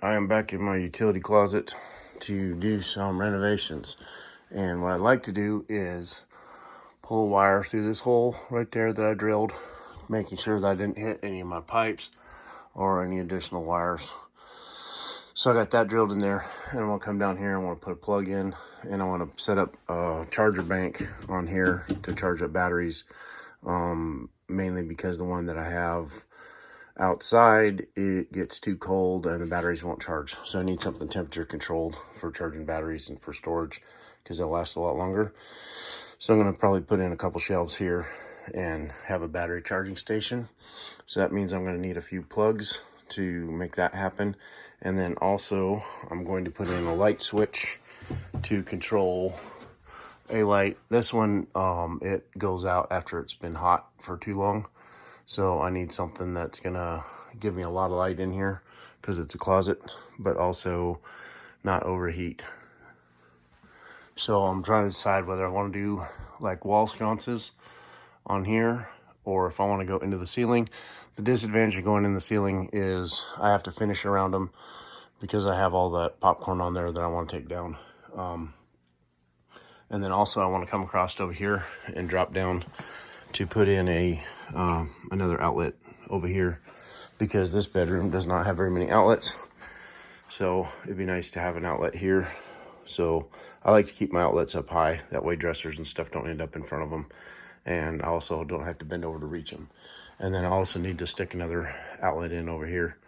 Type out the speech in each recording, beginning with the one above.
I am back in my utility closet to do some renovations. And what I'd like to do is pull a wire through this hole right there that I drilled, making sure that I didn't hit any of my pipes or any additional wires. So I got that drilled in there, and I'm gonna come down here and I want to put a plug in, and I want to set up a charger bank on here to charge up batteries, mainly because the one that I have outside, it gets too cold and the batteries won't charge. So I need something temperature controlled for charging batteries and for storage, because they'll last a lot longer. So I'm going to probably put in a couple shelves here and have a battery charging station. So that means I'm going to need a few plugs to make that happen. And then also I'm going to put in a light switch to control a light. This one, it goes out after it's been hot for too long. So I need something that's gonna give me a lot of light in here because it's a closet, but also not overheat. So I'm trying to decide whether I want to do like wall sconces on here or if I want to go into the ceiling. The disadvantage of going in the ceiling is I have to finish around them because I have all that popcorn on there that I want to take down. And then also I want to come across over here and drop down to put in a another outlet over here, because this bedroom does not have very many outlets. So it'd be nice to have an outlet here. So I like to keep my outlets up high. That way dressers and stuff don't end up in front of them. And I also don't have to bend over to reach them. And then I also need to stick another outlet in over here.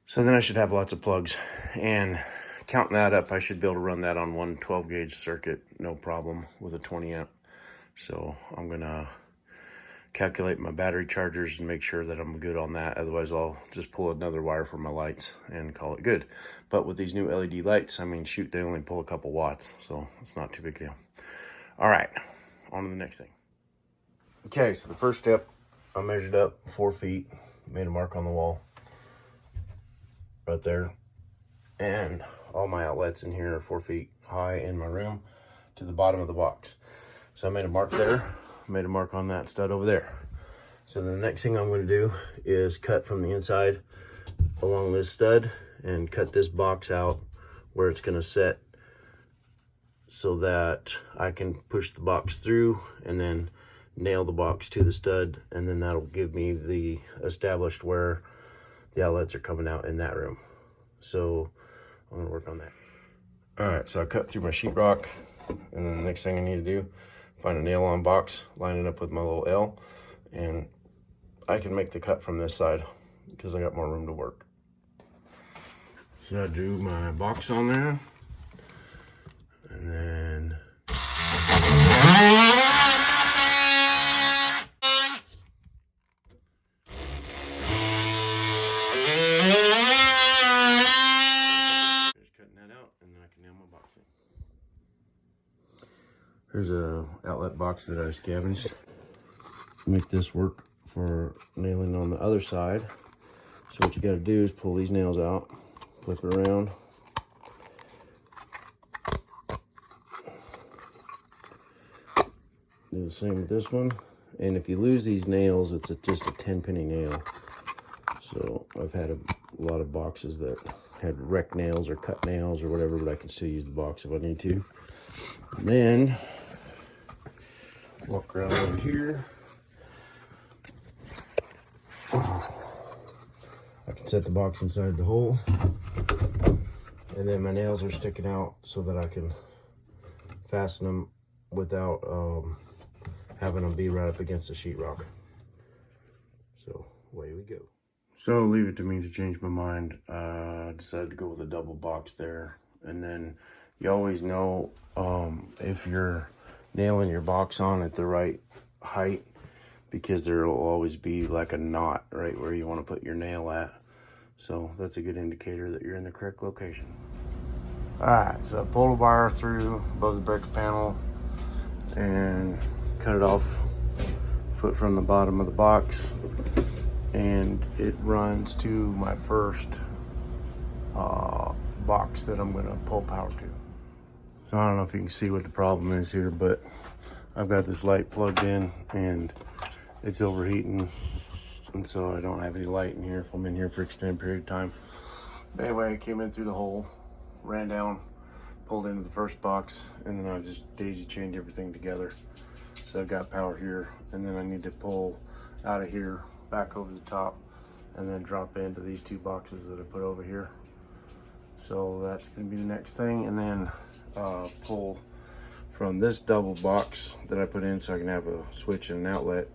So then I should have lots of plugs. And counting that up, I should be able to run that on one 12 gauge circuit, no problem, with a 20 amp. So I'm gonna calculate my battery chargers and make sure that I'm good on that. Otherwise I'll just pull another wire for my lights and call it good. But with these new LED lights, I mean, shoot, they only pull a couple watts, so it's not too big a deal. All right, on to the next thing. Okay, so the first step, I measured up 4 feet, made a mark on the wall right there. And all my outlets in here are 4 feet high in my room to the bottom of the box. So I made a mark there, made a mark on that stud over there. So the next thing I'm going to do is cut from the inside along this stud and cut this box out where it's going to set, so that I can push the box through and then nail the box to the stud, and then that'll give me the established where the outlets are coming out in that room. So I'm going to work on that. All right, so I cut through my sheetrock, and then the next thing I need to do, find a nail-on box, line it up with my little L, and I can make the cut from this side because I got more room to work. So I drew my box on there, and then just cutting that out, and then I can nail my box in. Here's a outlet box that I scavenged. Make this work for nailing on the other side. So what you got to do is pull these nails out, flip it around, do the same with this one. And if you lose these nails, it's just a 10-penny nail. So I've had a lot of boxes that had wrecked nails or cut nails or whatever, but I can still use the box if I need to. And then walk around over here. I can set the box inside the hole, and then my nails are sticking out so that I can fasten them without having them be right up against the sheetrock. So away we go. So leave it to me to change my mind. I decided to go with a double box there, and then you always know if you're nailing your box on at the right height, because there will always be like a knot right where you want to put your nail at. So that's a good indicator that you're in the correct location. All right, so I pulled a wire through above the breaker panel and cut it off foot from the bottom of the box, and it runs to my first box that I'm gonna pull power to. So I don't know if you can see what the problem is here, but I've got this light plugged in and it's overheating, and so I don't have any light in here if I'm in here for an extended period of time. But anyway, I came in through the hole, ran down, pulled into the first box, and then I just daisy chained everything together. So I've got power here, and then I need to pull out of here, back over the top, and then drop into these two boxes that I put over here. So that's gonna be the next thing, and then pull from this double box that I put in so I can have a switch and an outlet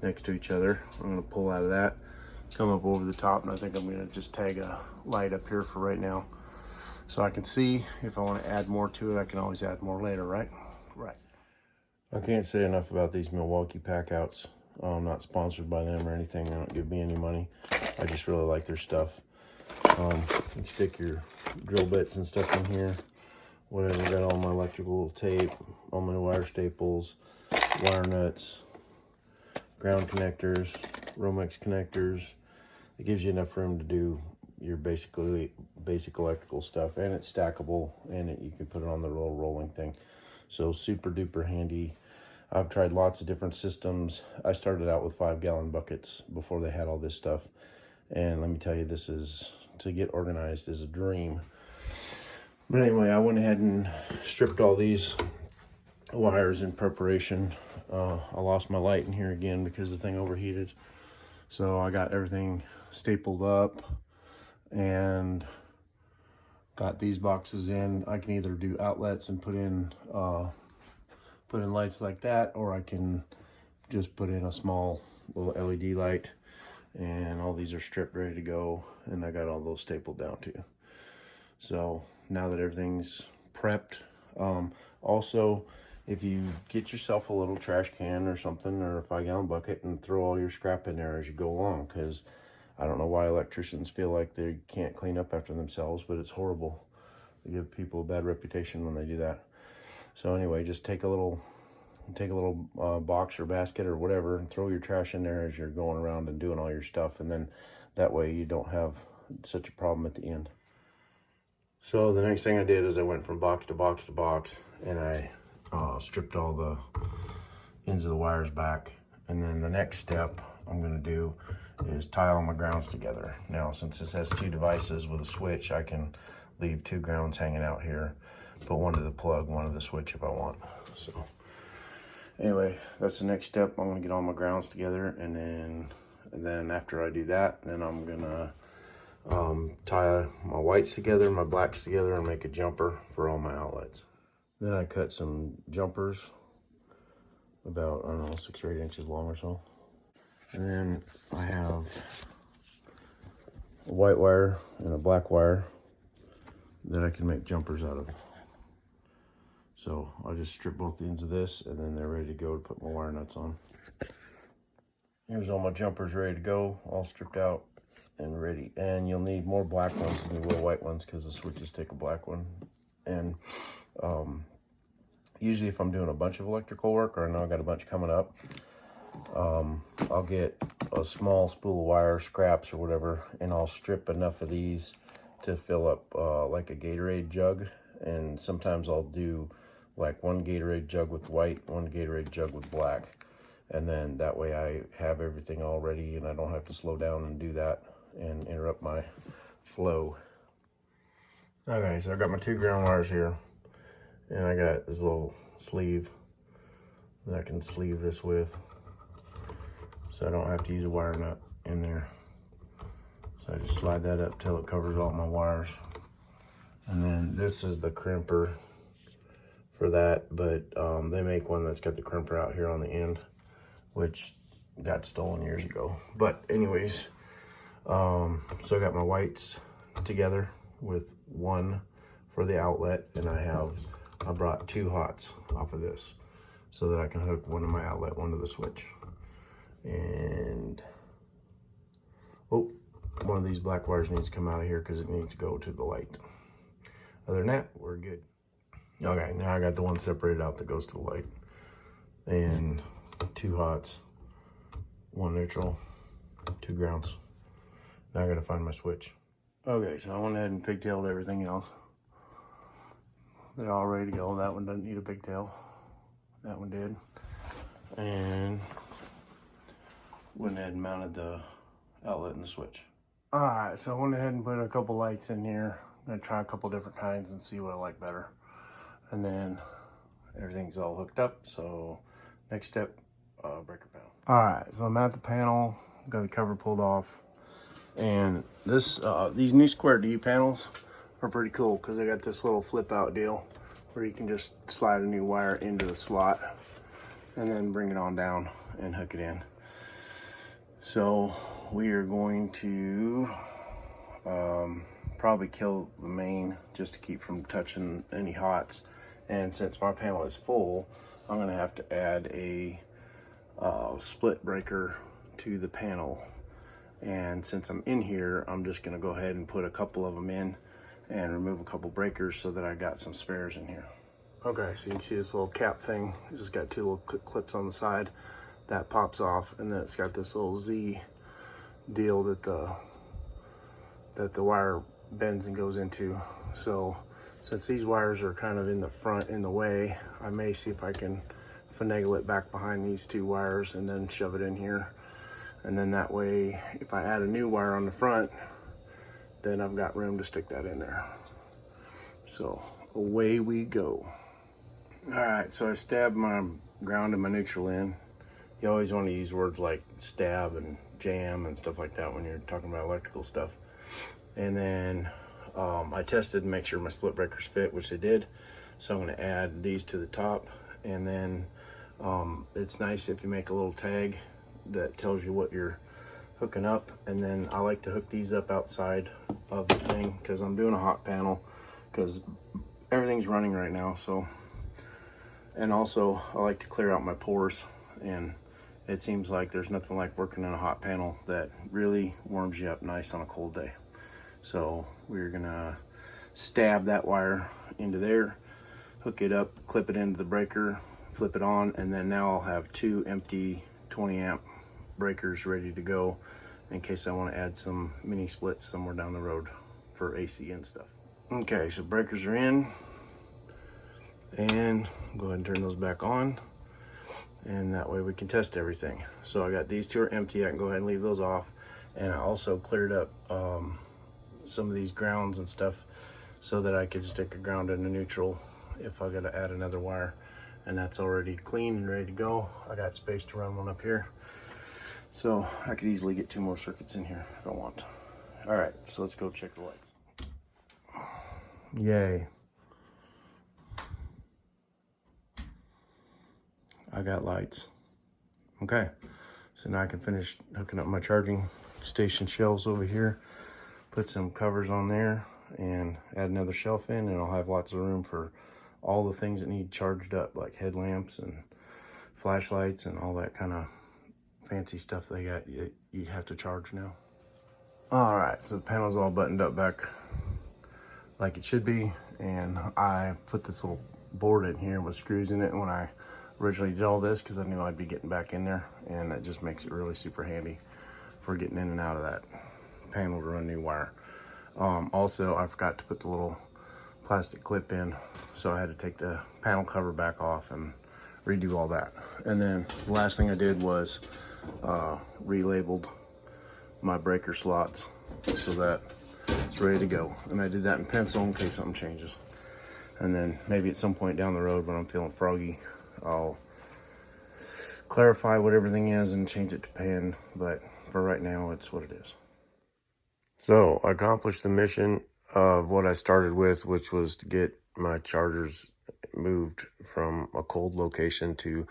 next to each other. I'm gonna pull out of that, come up over the top, and I think I'm gonna just tag a light up here for right now. So I can see if I wanna add more to it, I can always add more later, right? Right. I can't say enough about these Milwaukee Packouts. I'm not sponsored by them or anything. They don't give me any money. I just really like their stuff. You stick your drill bits and stuff in here. Whatever, got all my electrical tape, all my wire staples, wire nuts, ground connectors, Romex connectors. It gives you enough room to do your basic electrical stuff, and it's stackable, and you can put it on the little rolling thing. So super duper handy. I've tried lots of different systems. I started out with 5-gallon buckets before they had all this stuff. And let me tell you, this is, to get organized is a dream. But anyway, I went ahead and stripped all these wires in preparation. I lost my light in here again because the thing overheated. So I got everything stapled up and got these boxes in. I can either do outlets and put in lights like that, or I can just put in a small little LED light, and all these are stripped ready to go, and I got all those stapled down too. So now that everything's prepped, also if you get yourself a little trash can or something, or a 5-gallon bucket, and throw all your scrap in there as you go along, because I don't know why electricians feel like they can't clean up after themselves, but it's horrible. They give people a bad reputation when they do that. So anyway, just take a little box or basket or whatever, and throw your trash in there as you're going around and doing all your stuff, and then that way you don't have such a problem at the end. So the next thing I did is I went from box to box to box, and I stripped all the ends of the wires back. And then the next step I'm going to do is tie all my grounds together. Now, since this has 2 devices with a switch, I can leave 2 grounds hanging out here, put one to the plug, one to the switch if I want. So anyway, that's the next step. I'm going to get all my grounds together, and then after I do that, then I'm going to tie my whites together, my blacks together, and make a jumper for all my outlets. Then I cut some jumpers about, I don't know, 6 or 8 inches long or so. And then I have a white wire and a black wire that I can make jumpers out of. So I'll just strip both ends of this, and then they're ready to go to put my wire nuts on. Here's all my jumpers ready to go, all stripped out and ready. And you'll need more black ones than you will white ones, because the switches take a black one. And usually if I'm doing a bunch of electrical work, or I know I got a bunch coming up, I'll get a small spool of wire, scraps or whatever, and I'll strip enough of these to fill up like a Gatorade jug. And sometimes I'll do like 1 Gatorade jug with white, 1 Gatorade jug with black. And then that way I have everything all ready, and I don't have to slow down and do that and interrupt my flow. Okay, so I got my 2 ground wires here, and I got this little sleeve that I can sleeve this with, so I don't have to use a wire nut in there. So I just slide that up till it covers all my wires. And then this is the crimper for that, but they make one that's got the crimper out here on the end, which got stolen years ago. But anyways, so I got my whites together with 1 for the outlet, and I brought 2 hots off of this so that I can hook 1 to my outlet, 1 to the switch. And oh, one of these black wires needs to come out of here because it needs to go to the light. Other than that, we're good. Okay, now I got the one separated out that goes to the light, and 2 hots, 1 neutral, 2 grounds. Now I gotta find my switch. Okay, so I went ahead and pigtailed everything else. They're all ready to go. That one doesn't need a pigtail. That one did. And went ahead and mounted the outlet and the switch. All right, so I went ahead and put a couple lights in here. I'm gonna try a couple different kinds and see what I like better. And then everything's all hooked up. So next step, breaker panel. All right, so I'm at the panel, got the cover pulled off. And these new Square D panels are pretty cool because they got this little flip out deal where you can just slide a new wire into the slot and then bring it on down and hook it in. So we are going to probably kill the main just to keep from touching any hots. And since my panel is full, I'm gonna have to add a split breaker to the panel. And since I'm in here, I'm just gonna go ahead and put a couple of them in and remove a couple breakers so that I got some spares in here. Okay, so you can see this little cap thing. It's just got two little clips on the side. That pops off, and then it's got this little Z deal that the wire bends and goes into. So since these wires are kind of in the front, in the way, I may see if I can finagle it back behind these two wires and then shove it in here. And then that way, if I add a new wire on the front, then I've got room to stick that in there. So away we go. All right, so I stabbed my ground and my neutral in. You always want to use words like stab and jam and stuff like that when you're talking about electrical stuff. And then I tested to make sure my split breakers fit, which they did. So I'm going to add these to the top. And then it's nice if you make a little tag that tells you what you're hooking up. And then I like to hook these up outside of the thing because I'm doing a hot panel because everything's running right now. So, and also I like to clear out my pores, and it seems like there's nothing like working in a hot panel that really warms you up nice on a cold day. So we're gonna stab that wire into there, hook it up, clip it into the breaker, flip it on, and then now I'll have two empty 20 amp breakers ready to go in case I want to add some mini splits somewhere down the road for AC and stuff. Okay, so breakers are in, and go ahead and turn those back on, and that way we can test everything. So I got these two are empty. I can go ahead and leave those off, and I also cleared up some of these grounds and stuff so that I could stick a ground and a neutral if I gotta add another wire. And that's already clean and ready to go. I got space to run one up here, so I could easily get two more circuits in here if I want. All right, so let's go check the lights. Yay. I got lights. Okay, so now I can finish hooking up my charging station shelves over here, put some covers on there, and add another shelf in, and I'll have lots of room for all the things that need charged up, like headlamps and flashlights and all that kind of fancy stuff they got you have to charge now. All right, so the panel's all buttoned up back like it should be, and I put this little board in here with screws in it when I originally did all this because I knew I'd be getting back in there, and that just makes it really super handy for getting in and out of that panel to run new wire. Also, I forgot to put the little plastic clip in, so I had to take the panel cover back off and redo all that. And then the last thing I did was relabeled my breaker slots so that it's ready to go. And I did that in pencil in case something changes. And then maybe at some point down the road when I'm feeling froggy, I'll clarify what everything is and change it to pen, but for right now, it's what it is. So I accomplished the mission of what I started with, which was to get my chargers moved from a cold location to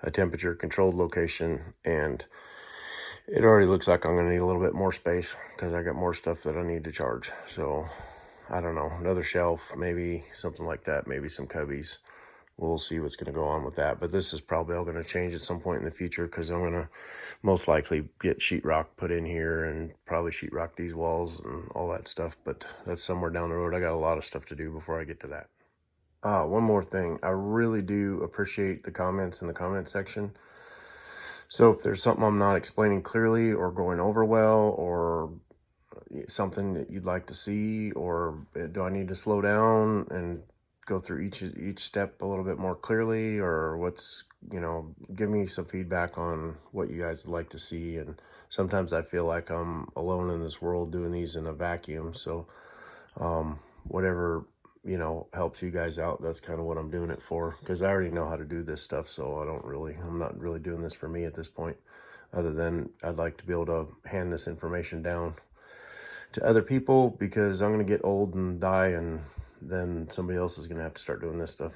a temperature controlled location. And it already looks like I'm going to need a little bit more space because I got more stuff that I need to charge. So I don't know, another shelf, maybe something like that, maybe some cubbies. We'll see what's going to go on with that. But this is probably all going to change at some point in the future because I'm going to most likely get sheetrock put in here and probably sheetrock these walls and all that stuff. But that's somewhere down the road. I got a lot of stuff to do before I get to that. One more thing. I really do appreciate the comments in the comment section. So if there's something I'm not explaining clearly or going over well, or something that you'd like to see, or do I need to slow down and go through each step a little bit more clearly, or what's, give me some feedback on what you guys would like to see, and sometimes I feel like I'm alone in this world doing these in a vacuum. So whatever, you know, helps you guys out, that's kind of what I'm doing it for, because I already know how to do this stuff. So I'm not really doing this for me at this point, other than I'd like to be able to hand this information down to other people, because I'm going to get old and die, and then somebody else is going to have to start doing this stuff.